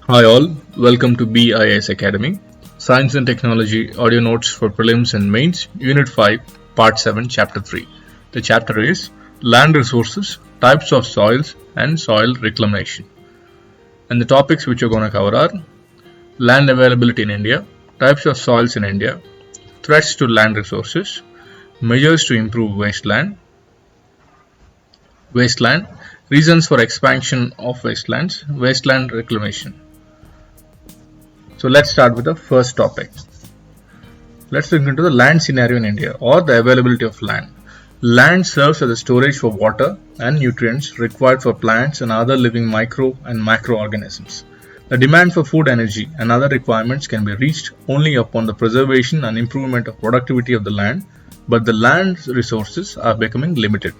Hi all, welcome to BIS Academy, Science and Technology Audio Notes for Prelims and Mains, Unit 5, Part 7, Chapter 3. The chapter is Land Resources, Types of Soils and Soil Reclamation. And the topics which we're going to cover are land availability in India, types of soils in India, threats to land resources, measures to improve wasteland, reasons for expansion of wastelands, wasteland reclamation. So let's start with the first topic. Let's look into the land scenario in India or the availability of land. Land serves as a storage for water and nutrients required for plants and other living micro and macroorganisms. The demand for food, energy and other requirements can be reached only upon the preservation and improvement of productivity of the land, but the land resources are becoming limited.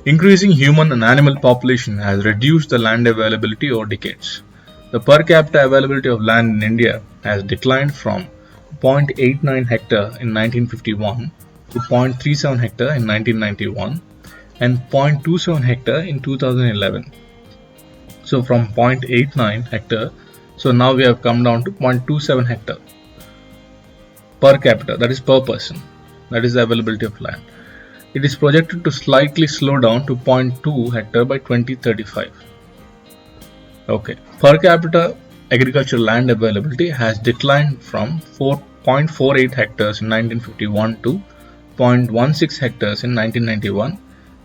Increasing human and animal population has reduced the land availability over decades. The per capita availability of land in India has declined from 0.89 hectare in 1951 to 0.37 hectare in 1991 and 0.27 hectare in 2011. So from 0.89 hectare, so now we have come down to 0.27 hectare per capita, that is per person. That is the availability of land. It is projected to slightly slow down to 0.2 hectare by 2035. Okay, per capita agricultural land availability has declined from 4.48 hectares in 1951 to 0.16 hectares in 1991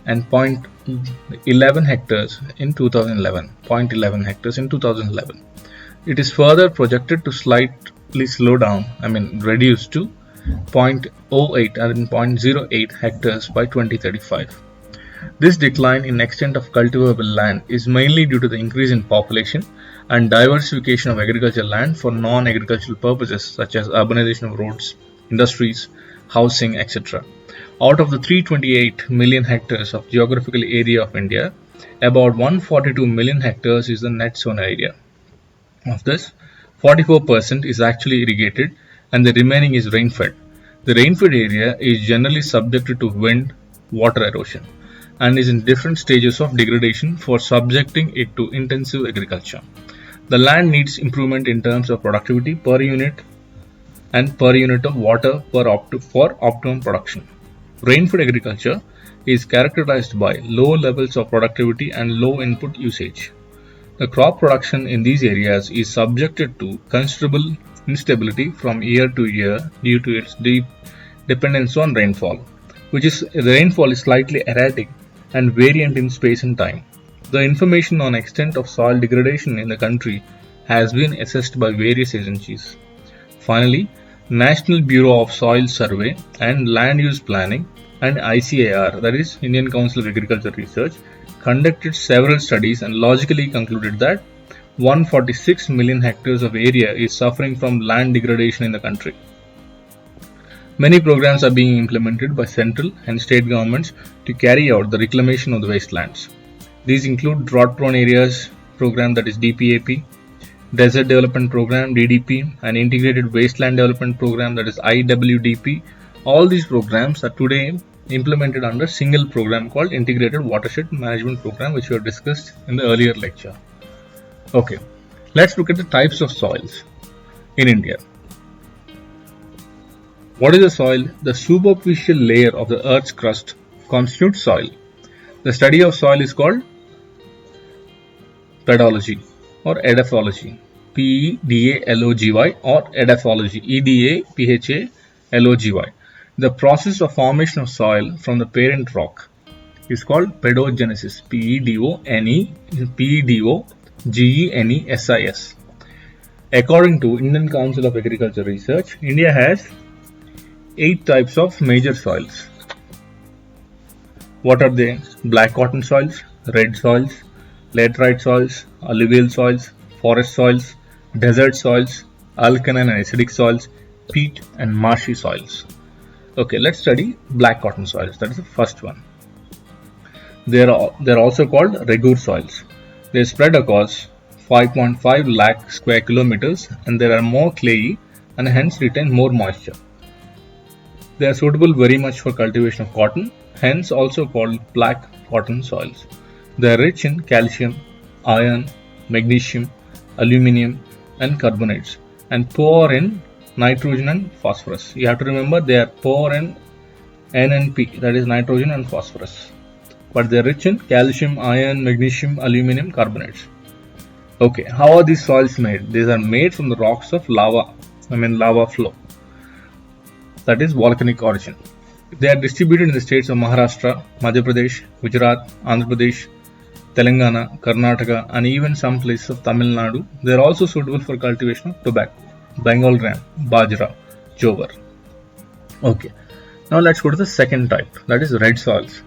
and 0.11 hectares in 2011. 0.11 hectares in 2011. It is further projected to slightly slow down, reduce to 0.08 and 0.08 hectares by 2035. This decline in extent of cultivable land is mainly due to the increase in population and diversification of agricultural land for non-agricultural purposes such as urbanization of roads, industries, housing, etc. Out of the 328 million hectares of geographical area of India, about 142 million hectares is the net sown area. Of this, 44% is actually irrigated and the remaining is rain-fed. The rain-fed area is generally subjected to wind, water erosion, and is in different stages of degradation for subjecting it to intensive agriculture. The land needs improvement in terms of productivity per unit and per unit of water for optimum production. Rain-fed agriculture is characterized by low levels of productivity and low input usage. The crop production in these areas is subjected to considerable instability from year to year due to its deep dependence on rainfall, the rainfall is slightly erratic and variant in space and time. The information on extent of soil degradation in the country has been assessed by various agencies. Finally, National Bureau of Soil Survey and Land Use Planning and ICAR, that is Indian Council of Agriculture Research, conducted several studies and logically concluded that 146 million hectares of area is suffering from land degradation in the country. Many programs are being implemented by central and state governments to carry out the reclamation of the wastelands. These include Drought Prone Areas Program, that is DPAP, Desert Development Program DDP, and Integrated Wasteland Development Program, that is IWDP. All these programs are today implemented under a single program called Integrated Watershed Management Program, which we have discussed in the earlier lecture. Okay, let's look at the types of soils in India. What is the soil? The superficial layer of the earth's crust constitutes soil. The study of soil is called pedology or edaphology, P-E-D-A-L-O-G-Y, or edaphology, E-D-A-P-H-A-L-O-G-Y. The process of formation of soil from the parent rock is called pedogenesis, P-E-D-O-G-E-N-E-S-I-S. According to Indian Council of Agriculture Research, India has 8 types of major soils. What are they? Black cotton soils, red soils, laterite soils, alluvial soils, forest soils, desert soils, alkaline and acidic soils, peat and marshy soils. Okay, let's study black cotton soils. That is the first one. They are also called regur soils. They spread across 5.5 lakh square kilometers and they are more clayey and hence retain more moisture. They are suitable very much for cultivation of cotton, hence also called black cotton soils. They are rich in calcium, iron, magnesium, aluminium, and carbonates, and poor in nitrogen and phosphorus. You have to remember they are poor in N and P, that is nitrogen and phosphorus, but they are rich in calcium, iron, magnesium, aluminium, carbonates. Okay, how are these soils made? These are made from the rocks of lava, lava flow, that is volcanic origin. They are distributed in the states of Maharashtra, Madhya Pradesh, Gujarat, Andhra Pradesh, Telangana, Karnataka, and even some places of Tamil Nadu. They are also suitable for cultivation of tobacco, Bengal gram, bajra, jowar. Okay, now let's go to the second type, that is red soils.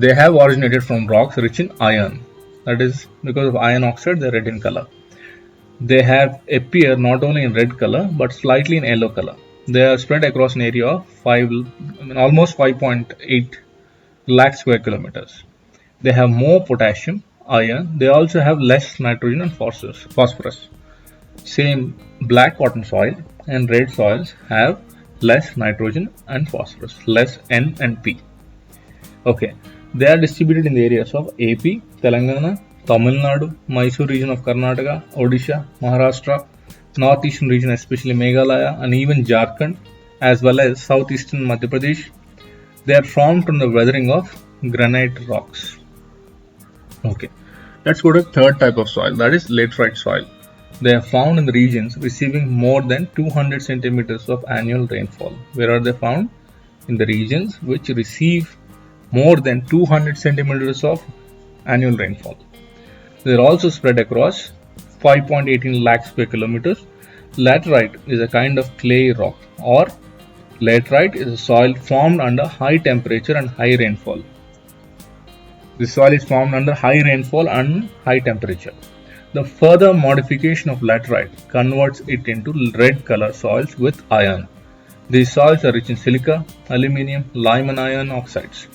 They have originated from rocks rich in iron, that is because of iron oxide they are red in color. They have appear not only in red color but slightly in yellow color. They are spread across an area of almost 5.8 lakh square kilometers. They have more potassium, iron. They also have less nitrogen and phosphorus. Same black cotton soil and red soils have less nitrogen and phosphorus, less N and P. Okay, they are distributed in the areas of AP, Telangana, Tamil Nadu, Mysore region of Karnataka, Odisha, Maharashtra, northeastern region especially Meghalaya, and even Jharkhand, as well as southeastern Madhya Pradesh. They are formed from the weathering of granite rocks. Okay, let's go to the third type of soil, that is laterite soil. They are found in the regions receiving more than 200 centimeters of annual rainfall. Where are they found? In the regions which receive more than 200 centimeters of annual rainfall. They are also spread across 5.18 lakh square kilometers. Laterite is a kind of clay rock, or laterite is a soil formed under high temperature and high rainfall. This soil is formed under high rainfall and high temperature. The further modification of laterite converts it into red color soils with iron. These soils are rich in silica, aluminium, lime and iron oxides.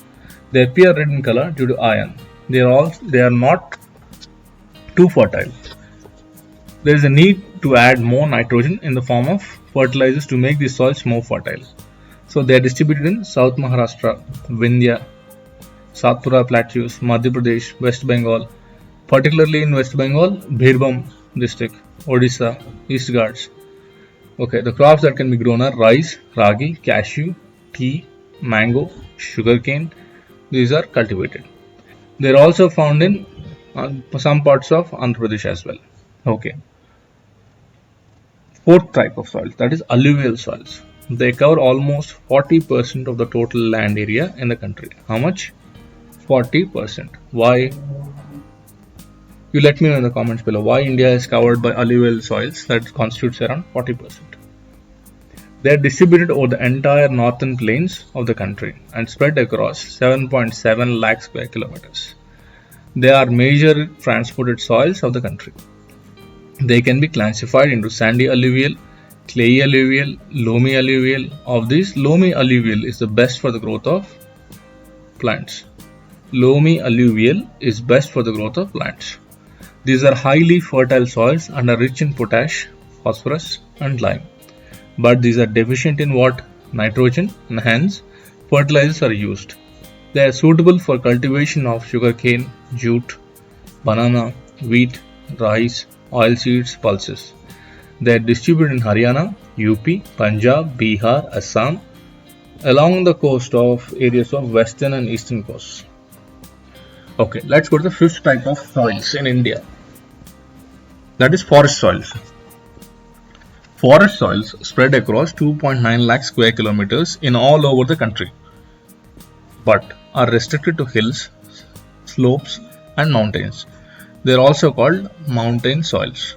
They appear red in color due to iron. They are not too fertile. There is a need to add more nitrogen in the form of fertilizers to make these soils more fertile. So they are distributed in South Maharashtra, Vindhya, Satpura plateaus, Madhya Pradesh, West Bengal, particularly in West Bengal, Birbhum district, Odisha, East Ghats. Okay, the crops that can be grown are rice, ragi, cashew, tea, mango, sugarcane. These are cultivated. They are also found in some parts of Andhra Pradesh as well. Okay. Fourth type of soils, that is alluvial soils. They cover almost 40% of the total land area in the country. How much? 40%. Why? You let me know in the comments below why India is covered by alluvial soils that constitutes around 40%. They are distributed over the entire northern plains of the country and spread across 7.7 lakh square kilometers. They are major transported soils of the country. They can be classified into sandy alluvial, clayey alluvial, loamy alluvial. Of these, loamy alluvial is the best for the growth of plants. Loamy alluvial is best for the growth of plants. These are highly fertile soils and are rich in potash, phosphorus and lime. But these are deficient in what? Nitrogen, and hence fertilizers are used. They are suitable for cultivation of sugarcane, jute, banana, wheat, rice, oilseeds, pulses. They are distributed in Haryana, UP, Punjab, Bihar, Assam, along the coast of areas of western and eastern coasts. Okay, let's go to the fifth type of soils in India. That is forest soils. Forest soils spread across 2.9 lakh square kilometers in all over the country, but are restricted to hills, slopes and mountains. They are also called mountain soils.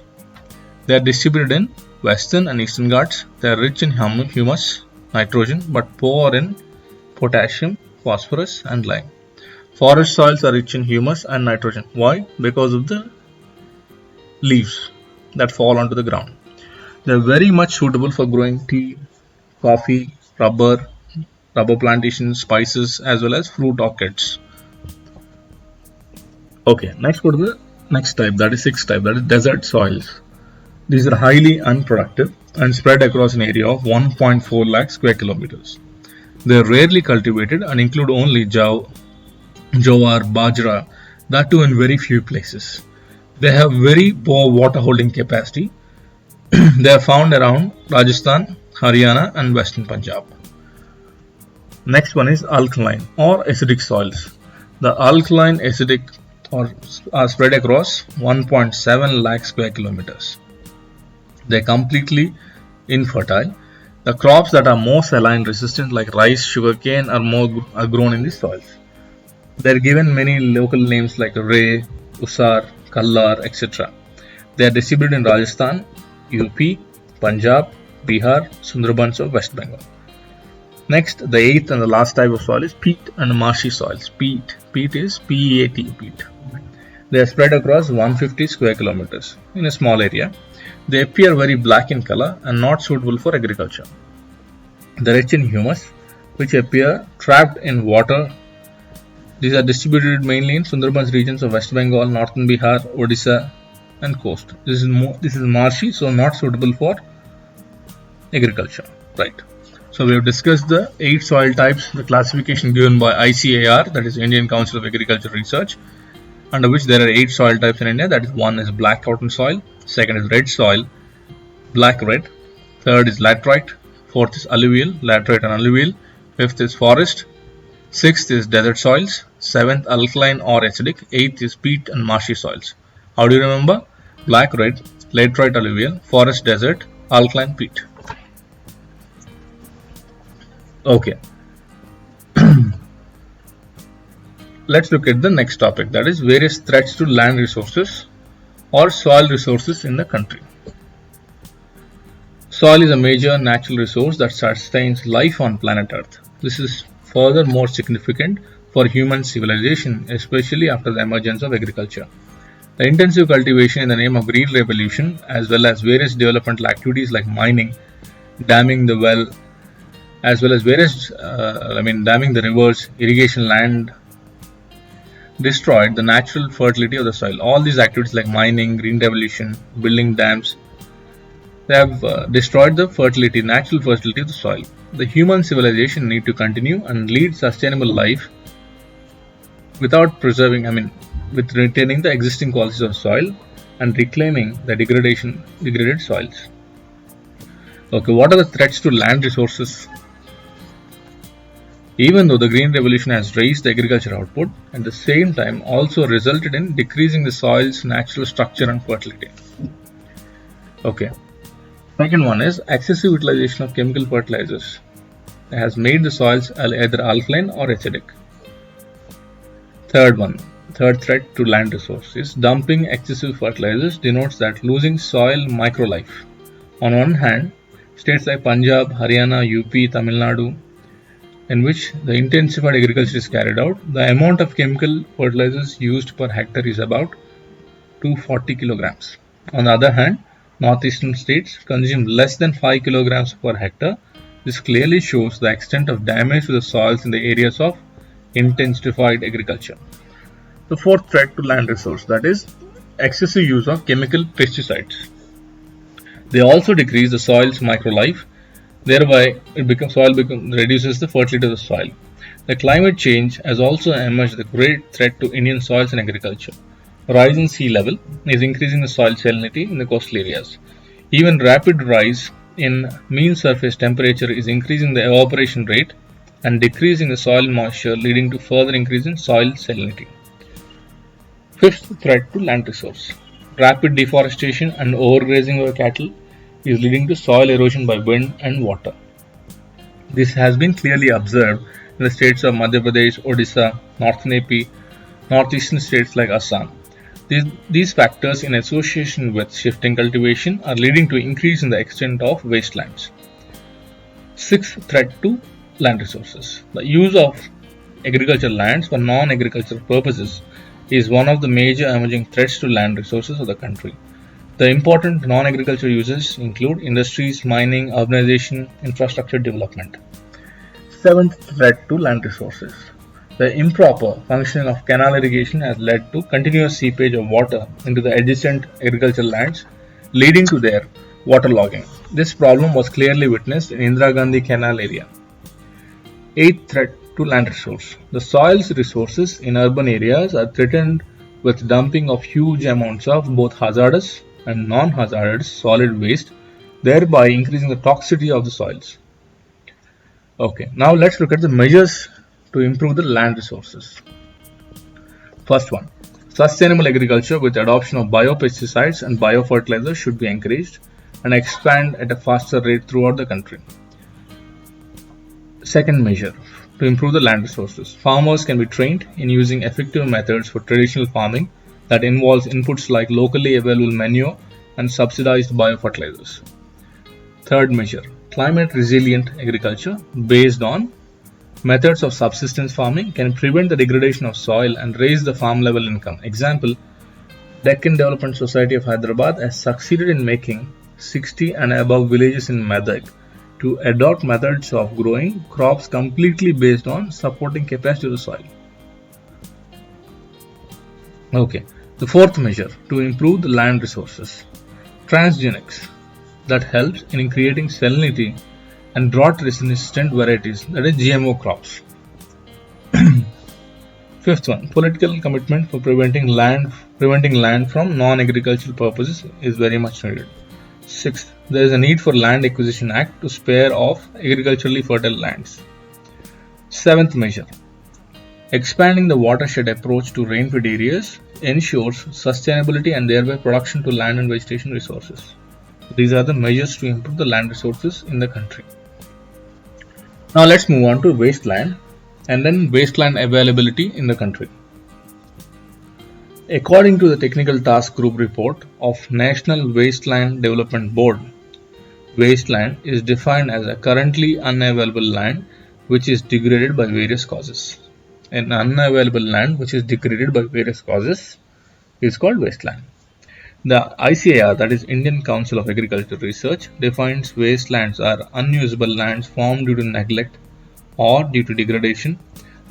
They are distributed in western and eastern Ghats. They are rich in humus, nitrogen, but poor in potassium, phosphorus and lime. Forest soils are rich in humus and nitrogen. Why? Because of the leaves that fall onto the ground. They are very much suitable for growing tea, coffee, rubber plantations, spices as well as fruit orchids. Okay, next go to the next type, that is sixth type, that is desert soils. These are highly unproductive and spread across an area of 1.4 lakh square kilometers. They are rarely cultivated and include only jowar, bajra, that too in very few places. They have very poor water holding capacity. They are found around Rajasthan, Haryana and western Punjab. Next one is alkaline or acidic soils. The alkaline acidic are spread across 1.7 lakh square kilometers. They are completely infertile. The crops that are more saline resistant like rice, sugarcane are grown in these soils. They are given many local names like Ray, Usar, Kallar, etc. They are distributed in Rajasthan, UP, Punjab, Bihar, Sundarbans of West Bengal. Next, the eighth and the last type of soil is peat and marshy soils. Peat is PEAT, peat. They are spread across 150 square kilometers in a small area. They appear very black in color and not suitable for agriculture. They are rich in humus, which appear trapped in water. These are distributed mainly in Sundarbans regions of West Bengal, northern Bihar, Odisha, and coast. This is marshy, so not suitable for agriculture. Right. So we have discussed the 8 soil types, the classification given by ICAR, that is Indian Council of Agricultural Research, under which there are 8 soil types in India. That is, one is black cotton soil, second is red soil, black red, third is laterite, fourth is alluvial, laterite and alluvial, fifth is forest, sixth is desert soils, seventh alkaline or acidic, eighth is peat and marshy soils. How do you remember? Black red, laterite alluvial, forest desert, alkaline peat. Okay. Let's look at the next topic, that is various threats to land resources or soil resources in the country. Soil is a major natural resource that sustains life on planet Earth. This is further more significant for human civilization, especially after the emergence of agriculture. The intensive cultivation in the name of Green Revolution, as well as various developmental activities like mining, damming the well, as well as damming the rivers, irrigation land, destroyed the natural fertility of the soil. All these activities like mining, green revolution, building dams, they have destroyed the natural fertility of the soil. The human civilization need to continue and lead sustainable life with retaining the existing qualities of soil and reclaiming the degraded soils. Okay, what are the threats to land resources? Even though the Green Revolution has raised the agriculture output, at the same time also resulted in decreasing the soil's natural structure and fertility. Okay. Second one is excessive utilization of chemical fertilizers. It has made the soils either alkaline or acidic. Third threat to land resource is dumping excessive fertilizers denotes that losing soil microlife. On one hand, states like Punjab, Haryana, UP, Tamil Nadu, in which the intensified agriculture is carried out, the amount of chemical fertilizers used per hectare is about 240 kilograms. On the other hand, northeastern states consume less than 5 kilograms per hectare. This clearly shows the extent of damage to the soils in the areas of intensified agriculture. The fourth threat to land resource, that is excessive use of chemical pesticides. They also decrease the soil's microlife. Thereby, soil reduces the fertility of the soil. The climate change has also emerged a great threat to Indian soils and agriculture. Rise in sea level is increasing the soil salinity in the coastal areas. Even rapid rise in mean surface temperature is increasing the evaporation rate and decreasing the soil moisture, leading to further increase in soil salinity. Fifth threat to land resource. Rapid deforestation and overgrazing of cattle is leading to soil erosion by wind and water. This has been clearly observed in the states of Madhya Pradesh, Odisha, Northern AP, northeastern states like Assam. These factors in association with shifting cultivation are leading to increase in the extent of wastelands. Sixth threat to land resources. The use of agricultural lands for non-agricultural purposes is one of the major emerging threats to land resources of the country. The important non-agricultural uses include industries, mining, urbanization, infrastructure development. Seventh threat to land resources. The improper functioning of canal irrigation has led to continuous seepage of water into the adjacent agricultural lands, leading to their waterlogging. This problem was clearly witnessed in Indira Gandhi Canal area. Eighth threat to land resource. The soil's resources in urban areas are threatened with dumping of huge amounts of both hazardous and non-hazardous solid waste, thereby increasing the toxicity of the soils. Okay, now let's look at the measures to improve the land resources. First one, sustainable agriculture with adoption of biopesticides and biofertilizers should be encouraged and expand at a faster rate throughout the country. Second measure, to improve the land resources. Farmers can be trained in using effective methods for traditional farming that involves inputs like locally available manure and subsidized biofertilizers. Third measure, climate resilient agriculture based on methods of subsistence farming can prevent the degradation of soil and raise the farm level income. Example, Deccan Development Society of Hyderabad has succeeded in making 60 and above villages in Medak to adopt methods of growing crops completely based on supporting capacity of the soil. Okay, the fourth measure to improve the land resources. Transgenics that helps in creating salinity and drought resistant varieties, that is GMO crops. Fifth one, political commitment for preventing land from non-agricultural purposes is very much needed. Sixth, there is a need for Land Acquisition Act to spare off agriculturally fertile lands. Seventh measure, expanding the watershed approach to rainfed areas ensures sustainability and thereby production to land and vegetation resources. These are the measures to improve the land resources in the country. Now let's move on to wasteland and then wasteland availability in the country. According to the Technical Task Group report of National Wasteland Development Board, wasteland is defined as a currently unavailable land which is degraded by various causes. An unavailable land which is degraded by various causes is called wasteland. The ICAR, that is Indian Council of Agricultural Research, defines wastelands are unusable lands formed due to neglect or due to degradation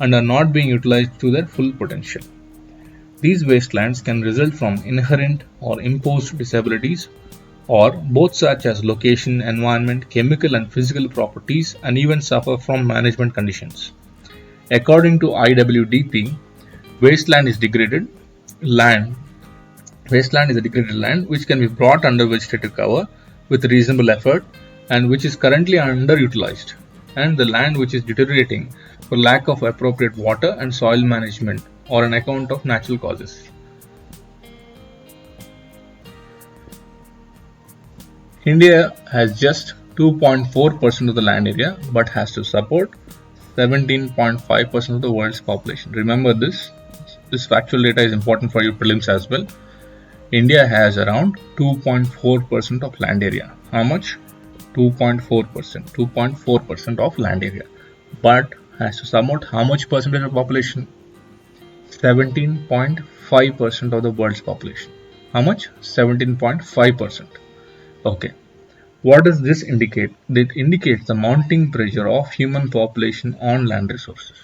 and are not being utilized to their full potential. These wastelands can result from inherent or imposed disabilities or both, such as location, environment, chemical and physical properties, and even suffer from management conditions. According to IWDP, wasteland is a degraded land which can be brought under vegetative cover with reasonable effort and which is currently underutilized, and the land which is deteriorating for lack of appropriate water and soil management or on account of natural causes. India has just 2.4% of the land area but has to support 17.5% of the world's population. Remember this factual data is important for your prelims as well. India has around 2.4% of land area. How much? 2.4% of land area, but has to support how much percentage of population? 17.5% of the world's population. How much? 17.5%. Okay. What does this indicate? It indicates the mounting pressure of human population on land resources.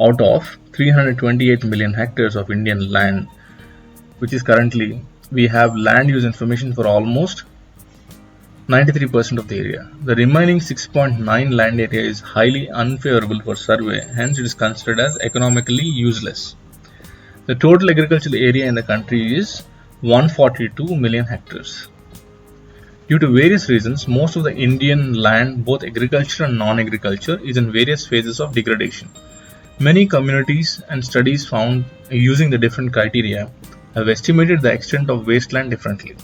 Out of 328 million hectares of Indian land, which is currently, we have land use information for almost 93% of the area. The remaining 6.9 land area is highly unfavorable for survey, hence it is considered as economically useless. The total agricultural area in the country is 142 million hectares. Due to various reasons, most of the Indian land, both agriculture and non-agriculture, is in various phases of degradation. Many communities and studies found using the different criteria have estimated the extent of wasteland differently.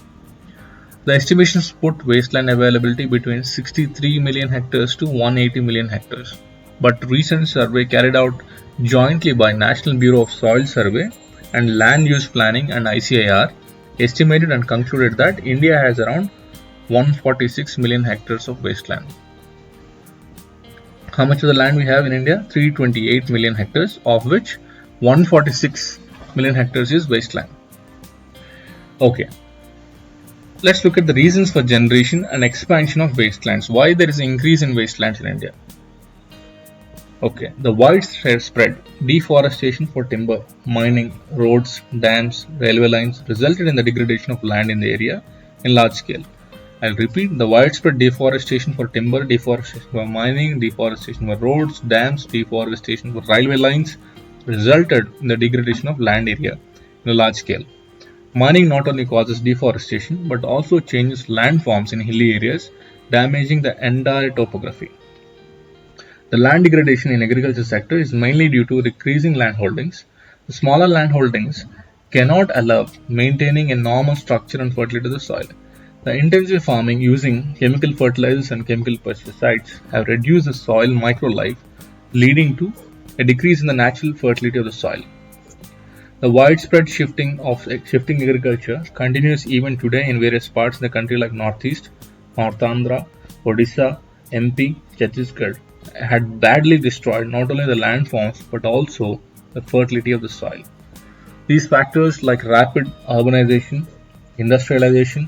The estimations put wasteland availability between 63 million hectares to 180 million hectares. But recent survey carried out jointly by National Bureau of Soil Survey and Land Use Planning and ICAR estimated and concluded that India has around 146 million hectares of wasteland. How much of the land we have in India? 328 million hectares, of which 146 million hectares is wasteland. Okay. Let's look at the reasons for generation and expansion of wastelands. Why there is an increase in wastelands in India? Okay, the widespread deforestation for timber, mining, roads, dams, railway lines resulted in the degradation of land in the area in large scale. I'll repeat, the widespread deforestation for timber, deforestation for mining, deforestation for roads, dams, deforestation for railway lines resulted in the degradation of land area in a large scale. Mining not only causes deforestation but also changes landforms in hilly areas, damaging the entire topography. The land degradation in agriculture sector is mainly due to decreasing land holdings. The smaller land holdings cannot allow maintaining a normal structure and fertility of the soil. The intensive farming using chemical fertilizers and chemical pesticides have reduced the soil microlife, leading to a decrease in the natural fertility of the soil. The widespread shifting agriculture continues even today in various parts of the country like Northeast, North Andhra, Odisha, MP, Chhattisgarh had badly destroyed not only the landforms but also the fertility of the soil. These factors like rapid urbanization, industrialization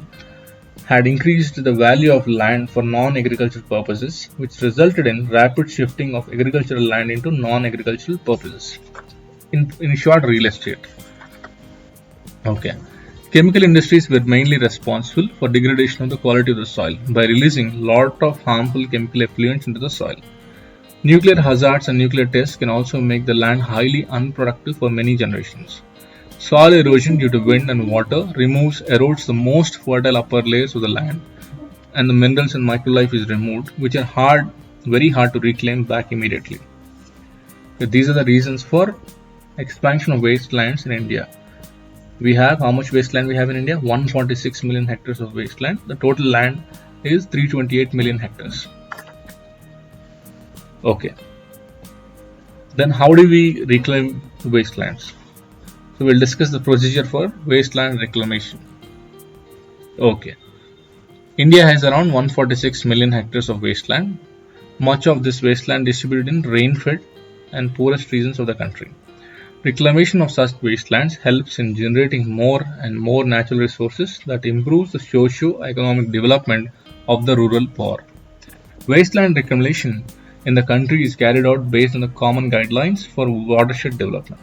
had increased the value of land for non-agricultural purposes, which resulted in rapid shifting of agricultural land into non-agricultural purposes. In short, real estate. Okay. Chemical industries were mainly responsible for degradation of the quality of the soil by releasing lot of harmful chemical effluents into the soil. Nuclear hazards and nuclear tests can also make the land highly unproductive for many generations. Soil erosion due to wind and water erodes the most fertile upper layers of the land, and the minerals and microlife is removed, which are very hard to reclaim back immediately. So these are the reasons for expansion of wastelands in India. We have how much wasteland we have in India? 146 million hectares of wasteland. The total land is 328 million hectares. Okay. Then how do we reclaim wastelands? So we'll discuss the procedure for wasteland reclamation. Okay. India has around 146 million hectares of wasteland. Much of this wasteland distributed in rain-fed and poorest regions of the country. Reclamation of such wastelands helps in generating more and more natural resources that improves the socio-economic development of the rural poor. Wasteland reclamation in the country is carried out based on the common guidelines for watershed development.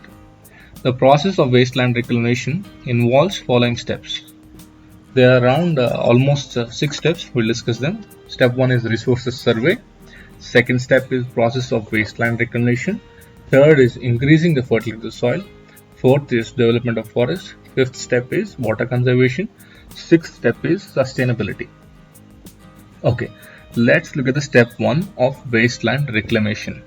The process of wasteland reclamation involves following steps. There are around almost 6 steps. We'll discuss them. Step 1 is resources survey. Second step is process of wasteland reclamation. Third is increasing the fertility of the soil. Fourth is development of forests. Fifth step is water conservation. Sixth step is sustainability. Okay, let's look at the step 1 of wasteland reclamation.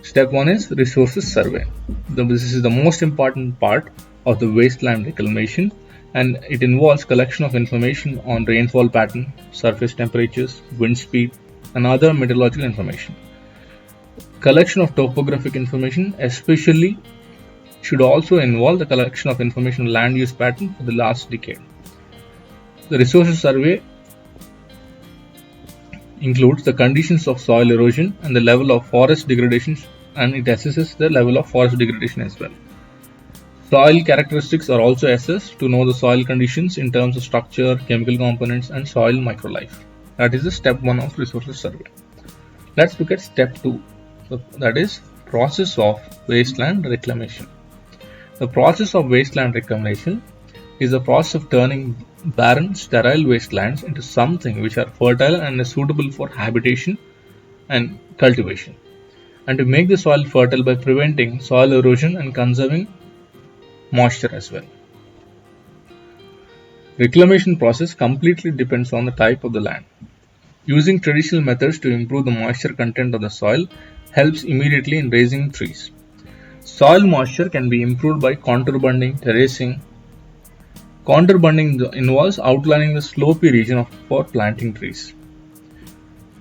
Step 1 is resources survey. This is the most important part of the wasteland reclamation, and it involves collection of information on rainfall pattern, surface temperatures, wind speed, and other meteorological information. Collection of topographic information especially should also involve the collection of information on land use pattern for the last decade. The resources survey includes the conditions of soil erosion and the level of forest degradation, and it assesses the level of forest degradation as well. Soil characteristics are also assessed to know the soil conditions in terms of structure, chemical components, and soil microlife. That is the step 1 of resources survey. Let's look at step 2. So that is process of wasteland reclamation. The process of wasteland reclamation is the process of turning barren, sterile wastelands into something which are fertile and is suitable for habitation and cultivation, and to make the soil fertile by preventing soil erosion and conserving moisture as well. Reclamation process completely depends on the type of the land. Using traditional methods to improve the moisture content of the soil helps immediately in raising trees. Soil moisture can be improved by contour bunding, terracing. Contour bunding involves outlining the slopy region for planting trees.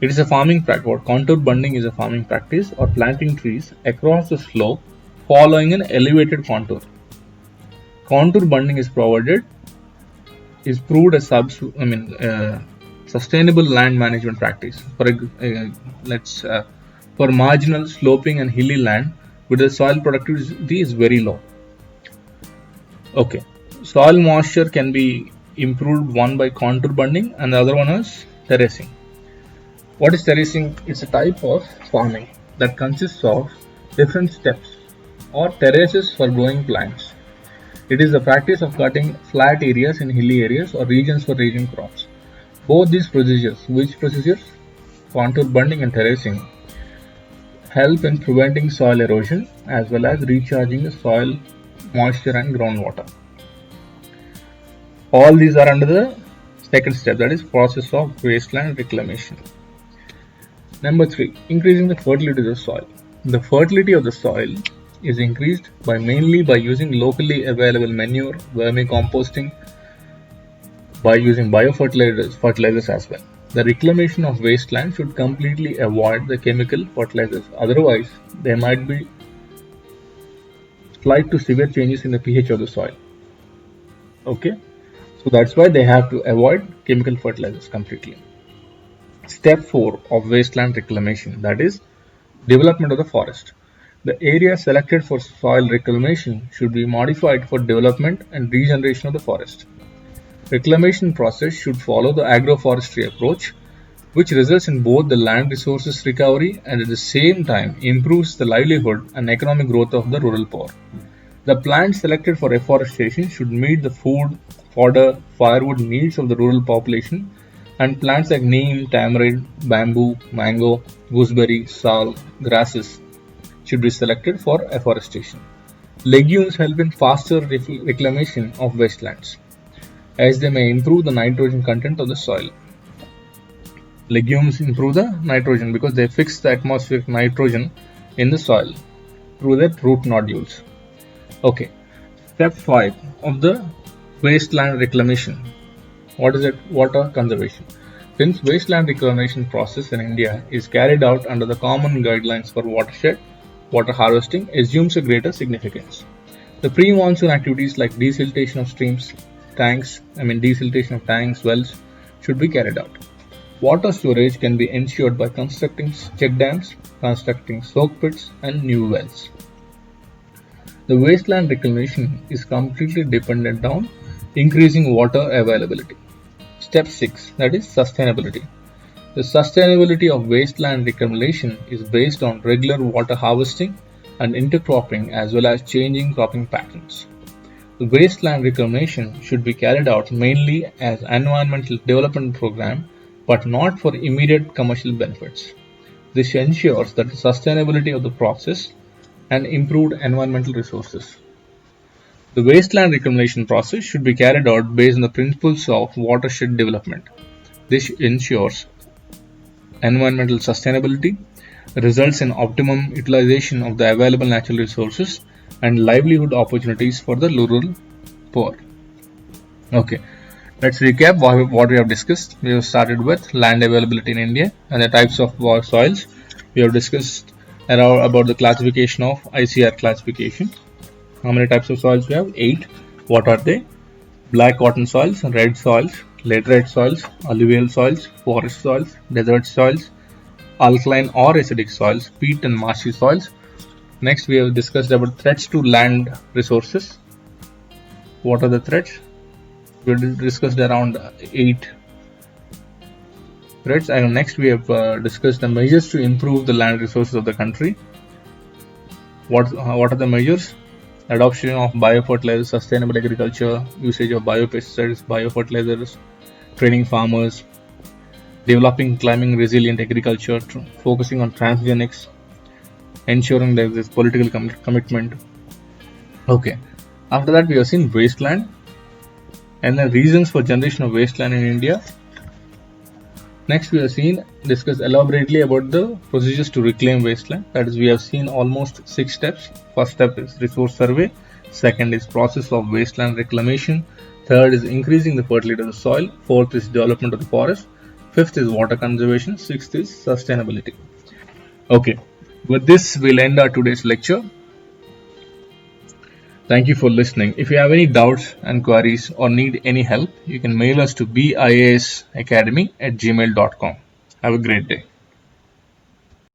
It is a farming practice. Contour bunding is a farming practice or planting trees across the slope following an elevated contour. Contour bunding is proved as sustainable land management practice for marginal sloping and hilly land where the soil productivity is very low. Okay, soil moisture can be improved one by contour bunding and the other one is terracing. What is terracing? It's a type of farming that consists of different steps or terraces for growing plants. It is the practice of cutting flat areas in hilly areas or regions for raising crops. Both these procedures, contour bunding and terracing, help in preventing soil erosion as well as recharging the soil moisture and groundwater. All these are under the second step, that is process of wasteland reclamation. Number 3, increasing the fertility of the soil. The fertility of the soil is increased mainly by using locally available manure, vermicomposting, by using biofertilizers as well. The reclamation of wasteland should completely avoid the chemical fertilizers, otherwise there might be slight to severe changes in the pH of the soil. Okay, so that's why they have to avoid chemical fertilizers completely. Step 4 of wasteland reclamation, that is development of the forest. The area selected for soil reclamation should be modified for development and regeneration of the forest. Reclamation process should follow the agroforestry approach, which results in both the land resources recovery and at the same time improves the livelihood and economic growth of the rural poor. The plants selected for afforestation should meet the food, fodder, firewood needs of the rural population, and plants like neem, tamarind, bamboo, mango, gooseberry, sal, grasses should be selected for afforestation. Legumes help in faster reclamation of wastelands, as they may improve the nitrogen content of the soil. Legumes improve the nitrogen because they fix the atmospheric nitrogen in the soil through their root nodules. Okay, step 5 of the wasteland reclamation. What is it? Water conservation. Since wasteland reclamation process in India is carried out under the common guidelines for watershed, water harvesting assumes a greater significance. The pre-monsoon activities like desiltation of streams, desiltation of tanks, wells should be carried out. Water storage can be ensured by constructing check dams, constructing soak pits, and new wells. The wasteland reclamation is completely dependent on increasing water availability. Step 6, that is sustainability. The sustainability of wasteland reclamation is based on regular water harvesting and intercropping as well as changing cropping patterns. The wasteland reclamation should be carried out mainly as environmental development program but not for immediate commercial benefits. This ensures that the sustainability of the process and improved environmental resources. The wasteland reclamation process should be carried out based on the principles of watershed development. This ensures environmental sustainability, results in optimum utilization of the available natural resources, and livelihood opportunities for the rural poor. Okay, let's recap what we have discussed. We have started with land availability in India and the types of soils. We have discussed about the classification of ICAR classification. How many types of soils we have? 8. What are they? Black cotton soils, red soils, laterite soils, alluvial soils, forest soils, desert soils, alkaline or acidic soils, peat and marshy soils. Next, we have discussed about threats to land resources. What are the threats? We discussed around 8 threats. And next, we have discussed the measures to improve the land resources of the country. What are the measures? Adoption of biofertilizers, sustainable agriculture, usage of biopesticides, biofertilizers, training farmers, developing climate resilient agriculture, focusing on transgenics, ensuring there is political commitment. Okay, after that we have seen wasteland and the reasons for generation of wasteland in India. Next we have discussed elaborately about the procedures to reclaim wasteland. That is, we have seen almost 6 steps. First step is resource survey. Second is process of wasteland reclamation. Third is increasing the fertility of the soil. Fourth is development of the forest. Fifth is water conservation. Sixth is sustainability. Okay, with this we'll end our today's lecture. Thank you for listening. If you have any doubts and queries or need any help, you can mail us to biasacademy@gmail.com. Have a great day.